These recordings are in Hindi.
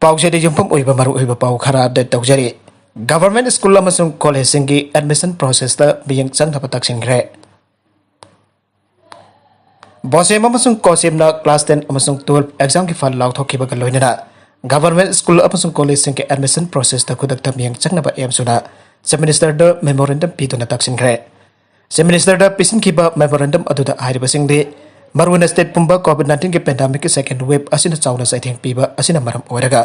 पाउजेरी युम्फम ओइबा मरु ओइबा पाउ खरा अपडेट तौजरी गवर्नमेंट स्कूल अमसुंग कॉलेज सिंगी एडमिशन प्रोसेस ता बियंग चंगथब तकसिनग्रे बोसेम अमसुंग कोसेमना क्लास 10 अमसुंग 12 एग्जाम की फल लाउथोखिबा लोइनना गवर्नमेंट स्कूल अमसुंग कॉलेज सिंगी एडमिशन प्रोसेस ता खुदक ता बियंग चंगनबा एमसुना सब मिनिस्टर द मेमोरेंडम पीतुना तकसिनग्रे सब मिनिस्टर द पिसिनखिबा मेमोरेंडम अदुदा आइरिबसिंगदे मरुना स्टेट पुंबा कोविड-19 के पेंडेमिक के सेकंड वेव असिना चाउना साइथेंग पीबा असिना मरम ओरगा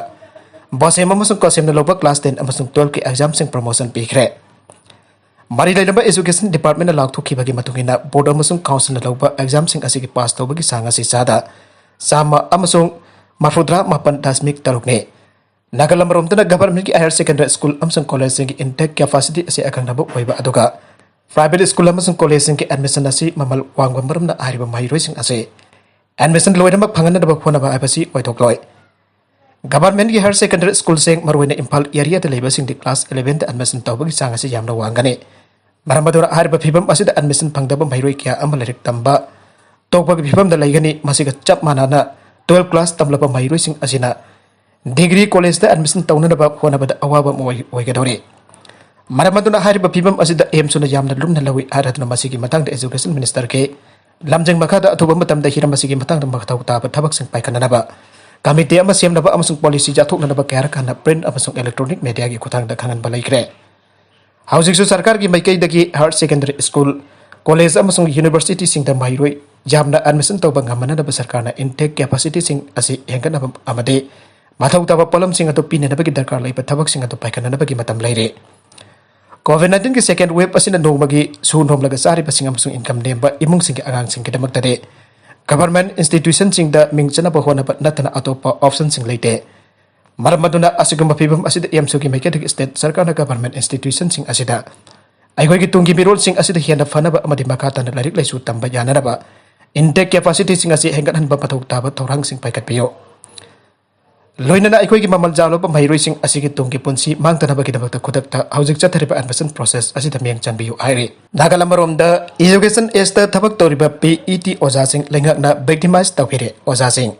बोसेम अमसुंग कोसेमना लोबा क्लास 10 अमसुंग 12 के एग्जाम सिंग प्रमोशन पीखरे मरी लेलबा एजुकेशन डिपार्टमेंट लाउथोखिबगी मतुंगिना बोर्ड अमसुंग काउंसिल लोबा एग्जाम सिंग असिगी पास तौबगी सांगasi चादा सामा अमसुंग मफुद्रा मापन दशमिक तरुकने नागालमरोमदना गवर्नमेंट की हायर सेकेंडरी स्कूल अमसुंग कॉलेज सिंग इंटेक कैपेसिटी असे अखंगनबो ओइबा अदुगा प्राइवेट स्कूल अमसुंग कॉलेज सिंग के एडमिशन असी ममल वांगबा मरमना आरिबा माहिरोइसिंग असे एडमिशन लोइनमक फंगनदबा फोनबा आइबसी ओइथोक्लोय गवर्नमेंट की higher secondary school Singh मरुइना Imphal area the लेबसिंग दी क्लास 11 द एडमिशन तौबगी सांगasi यामना वांगने मरमदुरा आरिबा फिबम असिदा एडमिशन फंगदबा माहिरोइ क्या अमलरिक तंबा तोपगी फिबम द लैगनी मसिगा चप मानाना 12 क्लास तमलबा माहिरोइसिंग असिना डिग्री कॉलेज द एडमिशन तौनदबा फोनबा अवाबा ओइगदोरे मरमदुना हारिबा फिबम असिदा एमसुना यामना लुमना लवी आरदना मसिगी मतंग द एजुकेशन मिनिस्टर के लमजंग मखादा अथुबा मतम द हिरम मसिगी मतंग द मखथौ ताबा थबक सिंग पाइखननबा कमिटी अमा सेमनबा अमसुंग पॉलिसी जाथोकनबा कयार काना प्रिंट अमसुंग इलेक्ट्रॉनिक मीडिया की खुथांग द खनन बलैखरे हाउसिंग सरकार की माइकई दगी हायर सेकेंडरी स्कूल कॉलेज अमसुंग यूनिवर्सिटी सिंग द माहिरोइ यामना एडमिशन तौबा ngमननबा सरकारना इनटेक कैपेसिटी सिंग असि हेंगनबा अमदे मथौ ताबा पलम सिंग अतो पिननबगी दरकार लैबा थबक सिंग अतो पाइखननबगी मतम लैरे कोविड-19 के सेकेंड वेव असिना नोंगमगी सु नोमलगा सारिबा सिंग अमसुंग इनकम नेमबा इमुंग सिंग आगांग सिंग के दमक्तदे गवर्नमेंट इंस्टीट्यूशन सिंग द मिंगचनबा होनबा नतना अतोपा ऑप्शन सिंग लेते मरमदुना असिगुम फिबम असिदा एमसु की मेकेटिक स्टेट सरकारना गवर्नमेंट इंस्टीट्यूशन सिंग असिदा आइगोगी तुंगी बिरोल सिंग असिदा हेना फनबा अमदि मखातन लारिक लाइसु तंबा यानरबा इनटेक कैपेसिटी सिंग असि हेंगनहनबा पथौ ताबा थौरांग सिंग पाइकटपियो लोइनना अखोई की ममल जालोबा माहिरोइ सिंग असिगी तुंगी पुंसी मांगतनबगी दबक्ता खुदक्ता हौजिक चथरिबा एडमिशन प्रोसेस असिदा मियंग चनबियु आइरे नागालमरोमदा एजुकेशन एस्ता थबक तौरिबा पीईटी ओजा सिंग लेंगकना विक्टिमाइज तौखिरे ओजा सिंग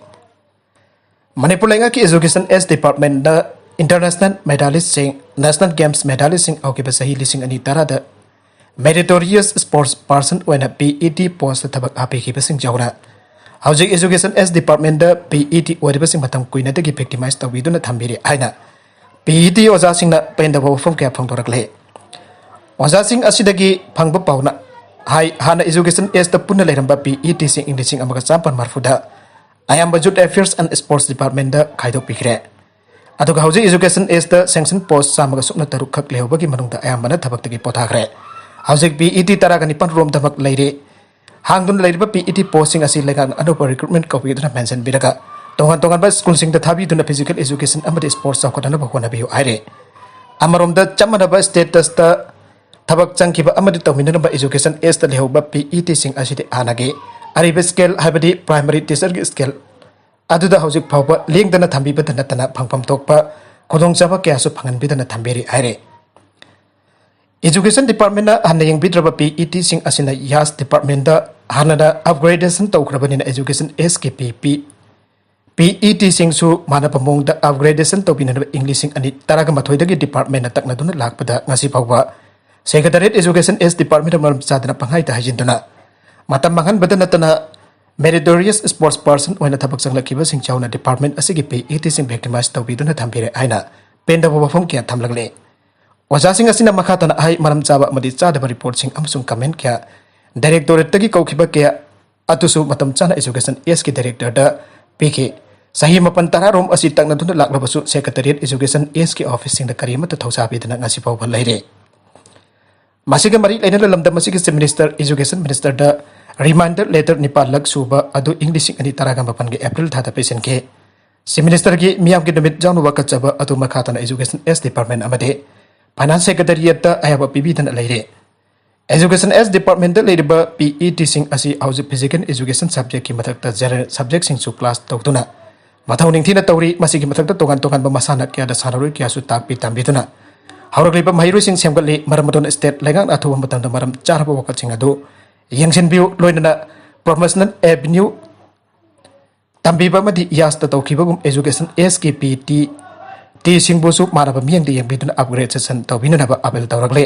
मणिपुर लेंगा की एजुकेशन एस डिपार्टमेंट द इंटरनेशनल मेडालिस्ट सिंग नेशनल गेम्स मेडालिस्ट सिंग औकिबा सही लिसिंग अनि तरा द मेरिटोरियस स्पोर्ट्स पर्सन ओइना पीईटी पोस्ट थबक आपेखिबा सिंग जौना हौजिक एजुकेशन एस डिपार्टमेंट द पीईटी ओरिबसिंग मतम कुइनदगी विक्टिमाइज तौबिदुना थंबिरे आइना पीईटी ओजा सिंगना पेंदबा वफम क्या फंगदोरकले ओजा सिंग असिदगी फंगबा पाउना हाई हाना एजुकेशन एस द पुन्ना लेरंबा पीईटी सिंग इंग्लिशिंग अमगा चांपन मारफुदा आयाम बजुट अफेयर्स एंड स्पोर्ट्स डिपार्टमेंट द खाइदो पिखरे अदुगा हौजिक एजुकेशन एस द सैंक्शन पोस्ट सामगा सुकना तरुक खक लेहबगी मनुंगदा आयाम बना थबक्तगी पोथाखरे हौजिक पीईटी तरागा निपन रोम दमक लेरे हांगदुन लेरिबा पीईटी पोस्टिंग असि लेगान अनोप रिक्रूटमेंट कौबिदुना मेंशन बिरगा तोंगन तोंगन बा स्कूल सिंग द थाबिदुना फिजिकल एजुकेशन अमदि स्पोर्ट्स चौखटना बखोना बियु आइरे अमरोम द चमनबा स्टेटस द थबक चंखिबा अमदि तौमिननबा एजुकेशन एस द लेहबा पीईटी सिंग असिदि आनागे अरिबा स्केल हाबदि प्राइमरी टीचर की स्केल अदुदा हौजिक फावबा लेंगदना थंबिबदा नतना फंगफम तोकपा खोदोंचाबा कयासु फंगनबिदना थंबेरि आइरे एजुकेशन डिपार्टमेंट हन यंगबिद्रबा पीईटी सिंग असिना यास डिपार्टमेंट हाना अपग्रेडेशन तौख्रबनिना एजुकेशन एस के पीईटी सिंग सु मानब मोंग अपग्रेडेशन तौबिनबा इंग्लिश सिंग अनि तरागा मथोइदगी डिपार्टमेंट तकनदुना लाखपदा ngasi फावबा सेक्रेटरीट एजुकेशन एस डिपार्टमेंट मरम चादना पंगाइता हाजिन्दुना मतम मंगनबदा नतना मेरिटोरियस स्पोर्ट्स पर्सन ओइना थबक चंगलखिबा सिंग चाउना डिपार्टमेंट असिगी पीईटी सिंग विक्टिमाइज तौबिदुना थंबिरे आइना पेंदबा वफम क्या थमलगले ओजा सिंग असिना मखातना हाई मरम चाबा अमदि चादबा रिपोर्ट सिंग अमसुंग कमेंट क्या डायरेक्टोरेट तगी कौखिबा क्या अतुसु मतम चाना एजुकेशन एस की डायरेक्टर द पीके सही मपन तरा रोम असि तकनदुना लाक्लबसु सेक्रेटरीट एजुकेशन एस की ऑफिस सिंग द करिमत थौसाबिदना ngasi फावबा लैरे मासिगा मरी लेना लमदम मसिगी चीफ मिनिस्टर एजुकेशन मिनिस्टर द रिमाइंडर लेटर निपाल लक सुबा अदु इंग्लिश अनि तरागा मपन के अप्रैल थादा पेशन के चीफ मिनिस्टर की मियाम की नमित जानु वकचबा अदु मखातना एजुकेशन एस डिपार्टमेंट अमदे फाइनेंस सेक्रेटरीट अयाबा पीबीदना लैरे एजुकेशन एस डिपार्टमेंट लेरिबा पीईटी सिंग असि हौजिक फिजिकल एजुकेशन सब्जेक्ट की मथक्ता जनरल सब्जेक्ट सिंग सु क्लास तौदुना मथौ निंथिना तौरी मसिगी मथक्ता तोगान तोगान मसाना क्या द सानरोय क्या सु ताकपी तांबिदुना हौरगलिबा महिरोय सिंग सेमगले मरमदोन स्टेट लेगांग अथुबा मतंदा मरम चारबा वकत सिंग अदु यंगसिनबिउ लोइनना प्रोमोशनल एवेन्यू तंबीबा मदि यास तौखिबगुम एजुकेशन एस के पीटी टी सिंबुसु मानब मियंग दि यंबिदुन अपग्रेड सेशन तौबिननब अपील तौरगले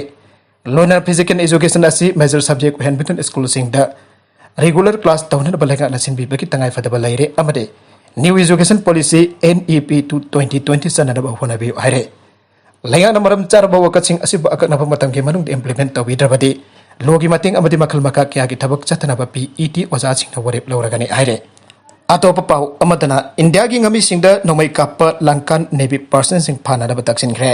लोनर फिजिकल एजुकेशन असि मेजर सब्जेक्ट हेनबिदुन स्कूल सिंगदा रेगुलर क्लास तौननब लेगा नसिनबिबगी तंगाई फदब लैरे अमदे न्यू एजुकेशन पॉलिसी NEP 2020 सननब होनबि हायरे लेगा मरम चारब वकसिंग असिब अकनब मतंगे मनुंग इम्प्लीमेंट तौबिद्रबदि लोगी मतिंग अमदि मखल मखा क्या की थबक चथनब PET ओजा सिंह वरेप लौरगनि हायरे अतोप पाउ अमदना इंडिया की ngami singda nomai kap lankan navy person sing phananab taksinkhre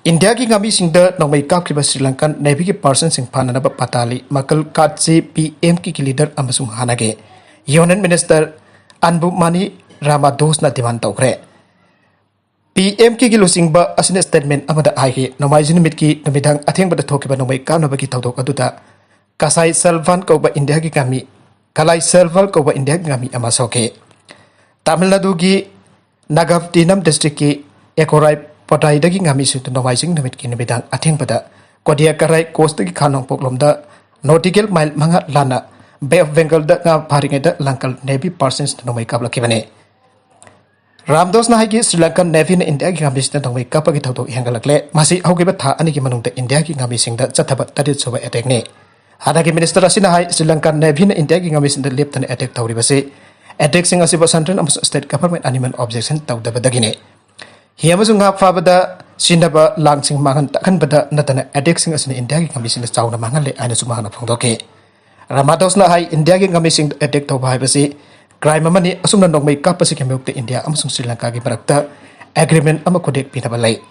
India की ngami singda nomai kap ki Sri Lankan navy की person Singh phananab patali makal katsi PM की लीडर अमसुंग हानागे यूनियन मिनिस्टर अनबु मानी रामादोस ना डिमांड तौखरे PM की लुसिंगबा असिन स्टेटमेंट अमदा आगे नोमाइजिन मिट की नमिदांग अथेंगबदा थोकिबा नोमाई कामनबकी थौदोक अदुदा कासाई सल्वान कौबा इंडिया की ngami kalai serval ko India ngami amasoke Tamil Nadu ki Nagapattinam district ki Ekorai Potai dagi ngami situ nomaising namit ki nibidang atheng pada Kodia Karai coast ki khanong poklom da nautical mile manga lana Bay of Bengal da nga pharingai da lankal navy persons nomai kabla kibane Ramdos na ki Sri Lankan Navy na India ki ngami situ nomai kappa ki thaudo hangalakle masi haugiba tha ani ki manung da India ki ngami sing da chathaba tadit soba attack ne Hadagi minister asina hai Sri Lankan Navy na India ki ngami sinda leptan attack tawri base attack sing asiba central amus state government animal objection tawdaba dagine hiamasung ha fabada sinaba langsing mangan takhan bada natana attack sing asina India ki ngami sinda chawna mangan le aina sumana phongdoke Ramados na hai India ki ngami sing attack tawba hai base crime amani asumna nongmai kapasi kemukte India amusung Sri Lanka ki barakta agreement ama kodek pinaba lai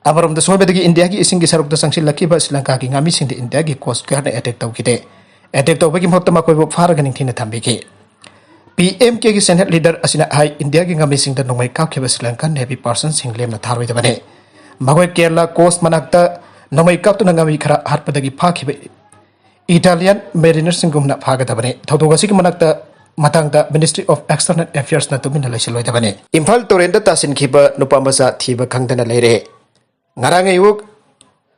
Amarom the Sorbet India ki ising saruk the sanction lakiba Sri Lanka ki ngami sing the India ki coast guard attack tau kite attack tau bagi mokta makoi bo faraganing thina thambike PM ki senate leader asina hai India ki ngami sing the nomai kap kheba Sri Lankan Navy person sing lem na tharoi da bane magoi Kerala coast manakta nomai kap tu ngami khara harpadagi pha khiba Italian mariners sing gumna phaga da bane thaudoga sik manakta matangda Ministry of External Affairs na tumina laisiloi da bane Imphal Turelda Tasinkhiba Nupamacha thiba khangdana leire ngarang ayuk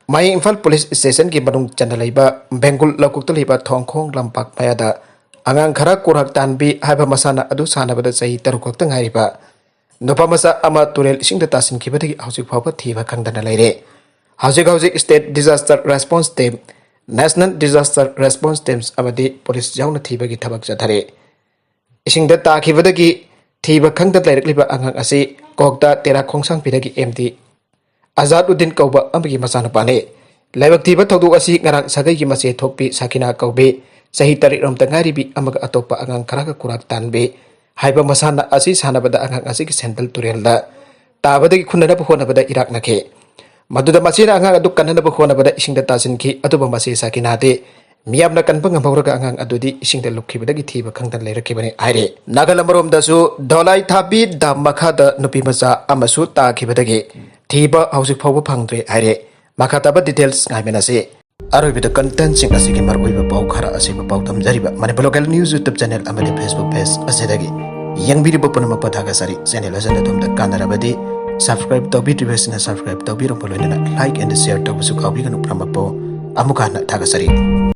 mai Imphal police station ki banung chanalaiba Bengal lakuk taliba thongkhong lampak mayada angang khara kurak tanbi haiba masana adu sanabada sahi tarukok tangairiba Nupamacha ama Turel singda Tasinkhiba dagi hausik phawba thiba khangdana leire hausik state disaster response team national disaster response teams amadi police jauna thiba gi thabak jathare isingda takhibadagi thiba khangda lairakliba angang ase kokta tera khongsang pidagi MD Azaduddin kauba ambagi masana pane laibak thiba thodu asi ngarang sagai gi mase thokpi sakina kaube sahi tarik rom tangari bi amaga atopa angang karaka kurak tanbe haiba masana asi sanabada angang asi ki sendal turelda tabadagi khunna bu hona bada irak nakhe maduda masina angang adu kanna bu hona bada isingda tasinki aduba mase sakina de miyamna kanpang ngawraga angang adudi isingda lukhibadagi thiba khangdan leirakibane aire nagalamrom dasu Dolaithabi Dam makhada Nupimacha amasu takhibadagi thiba hausik phawba phangdre aire makhataba details ngaimenase aroibida content sing asigi marboiba pau khara asiba pau tamjariba Manipur local news YouTube channel amadi Facebook page asedagi yangbiri bopunama pathaga sari channel asana tumda kanarabadi subscribe to bitibesna subscribe to birom bolonina like and share to busu kawi kanu pramapo amukana thaga sari